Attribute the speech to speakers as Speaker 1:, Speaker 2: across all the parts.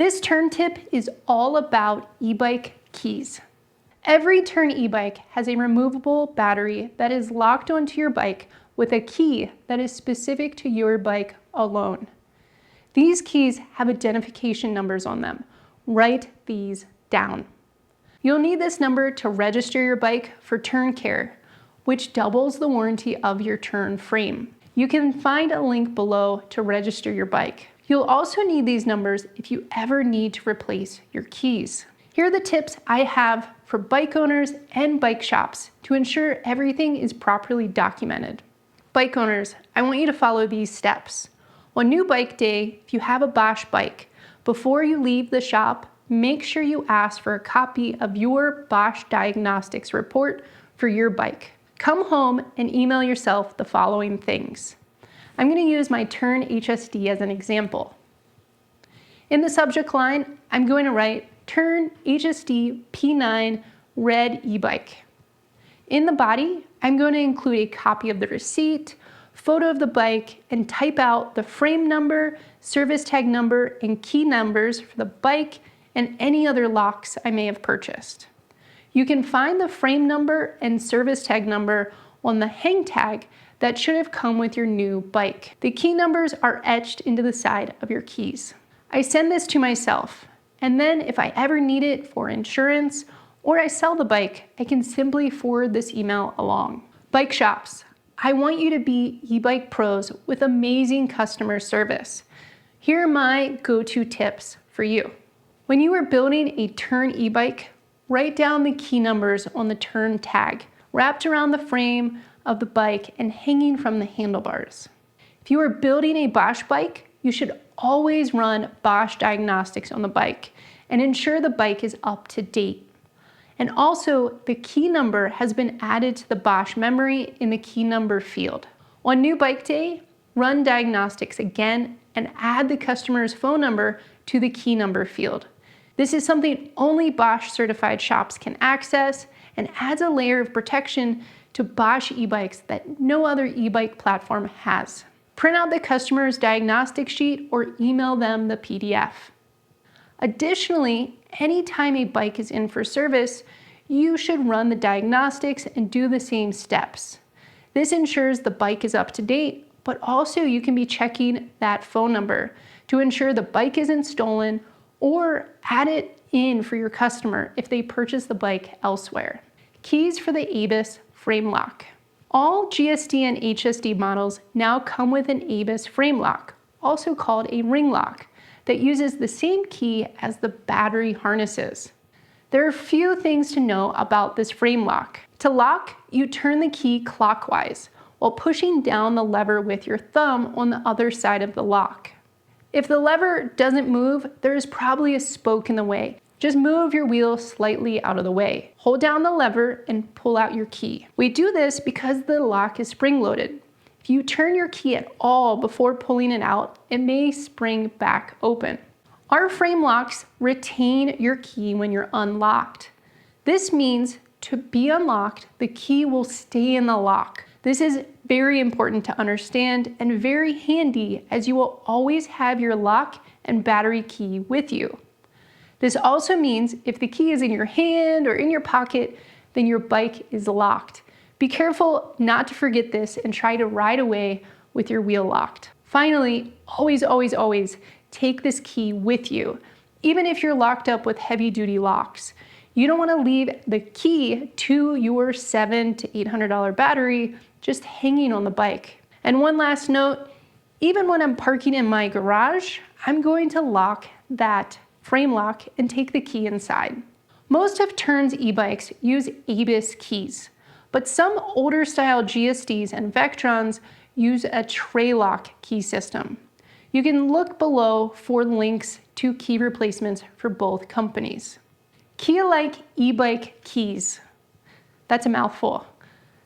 Speaker 1: This Tern tip is all about e-bike keys. Every Tern e-bike has a removable battery that is locked onto your bike with a key that is specific to your bike alone. These keys have identification numbers on them. Write these down. You'll need this number to register your bike for Tern Care, which doubles the warranty of your Tern frame. You can find a link below to register your bike. You'll also need these numbers if you ever need to replace your keys. Here are the tips I have for bike owners and bike shops to ensure everything is properly documented. Bike owners, I want you to follow these steps. On new bike day, if you have a Bosch bike, before you leave the shop, make sure you ask for a copy of your Bosch diagnostics report for your bike. Come home and email yourself the following things. I'm going to use my Tern HSD as an example. In the subject line, I'm going to write Tern HSD P9 red e-bike. In the body, I'm going to include a copy of the receipt, photo of the bike, and type out the frame number, service tag number, and key numbers for the bike and any other locks I may have purchased. You can find the frame number and service tag number on the hang tag that should have come with your new bike. The key numbers are etched into the side of your keys. I send this to myself, and then if I ever need it for insurance or I sell the bike, I can simply forward this email along. Bike shops, I want you to be e-bike pros with amazing customer service. Here are my go-to tips for you. When you are building a Tern e-bike, write down the key numbers on the Tern tag, wrapped around the frame of the bike and hanging from the handlebars. If you are building a Bosch bike, you should always run Bosch diagnostics on the bike and ensure the bike is up to date. And also, the key number has been added to the Bosch memory in the key number field. On new bike day, run diagnostics again and add the customer's phone number to the key number field. This is something only Bosch certified shops can access and adds a layer of protection to Bosch e-bikes that no other e-bike platform has. Print out the customer's diagnostic sheet or email them the PDF. Additionally, anytime a bike is in for service, you should run the diagnostics and do the same steps. This ensures the bike is up to date, but also you can be checking that phone number to ensure the bike isn't stolen or add it in for your customer if they purchase the bike elsewhere. Keys for the ABIS frame lock. All GSD and HSD models now come with an ABIS frame lock, also called a ring lock, that uses the same key as the battery harnesses. There are a few things to know about this frame lock. To lock, you turn the key clockwise while pushing down the lever with your thumb on the other side of the lock. If the lever doesn't move, there is probably a spoke in the way. Just move your wheel slightly out of the way. Hold down the lever and pull out your key. We do this because the lock is spring-loaded. If you turn your key at all before pulling it out, it may spring back open. Our frame locks retain your key when you're unlocked. This means to be unlocked, the key will stay in the lock. This is very important to understand and very handy as you will always have your lock and battery key with you. This also means if the key is in your hand or in your pocket, then your bike is locked. Be careful not to forget this and try to ride away with your wheel locked. Finally, always, always, always take this key with you, even if you're locked up with heavy-duty locks. You don't want to leave the key to your $700 to $800 battery just hanging on the bike. And one last note, even when I'm parking in my garage, I'm going to lock that frame lock and take the key inside. Most of Tern's e-bikes use ABIS keys, but some older style GSDs and Vektrons use a tray lock key system. You can look below for links to key replacements for both companies. Key-alike e-bike keys. That's a mouthful.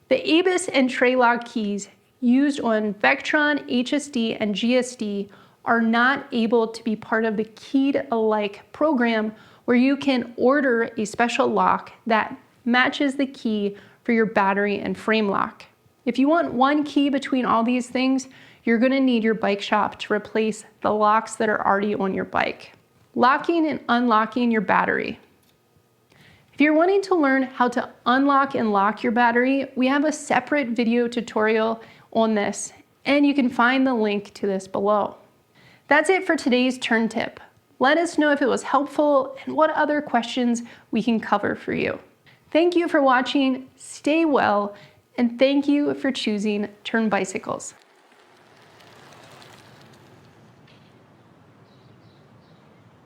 Speaker 1: The ABIS and tray lock keys used on Vektron, HSD, and GSD are not able to be part of the keyed-alike program where you can order a special lock that matches the key for your battery and frame lock. If you want one key between all these things, you're going to need your bike shop to replace the locks that are already on your bike. locking and unlocking your battery. If you're wanting to learn how to unlock and lock your battery, we have a separate video tutorial on this, and you can find the link to this below. That's it for today's Tern tip. Let us know if it was helpful and what other questions we can cover for you. Thank you for watching, stay well, and thank you for choosing Tern Bicycles.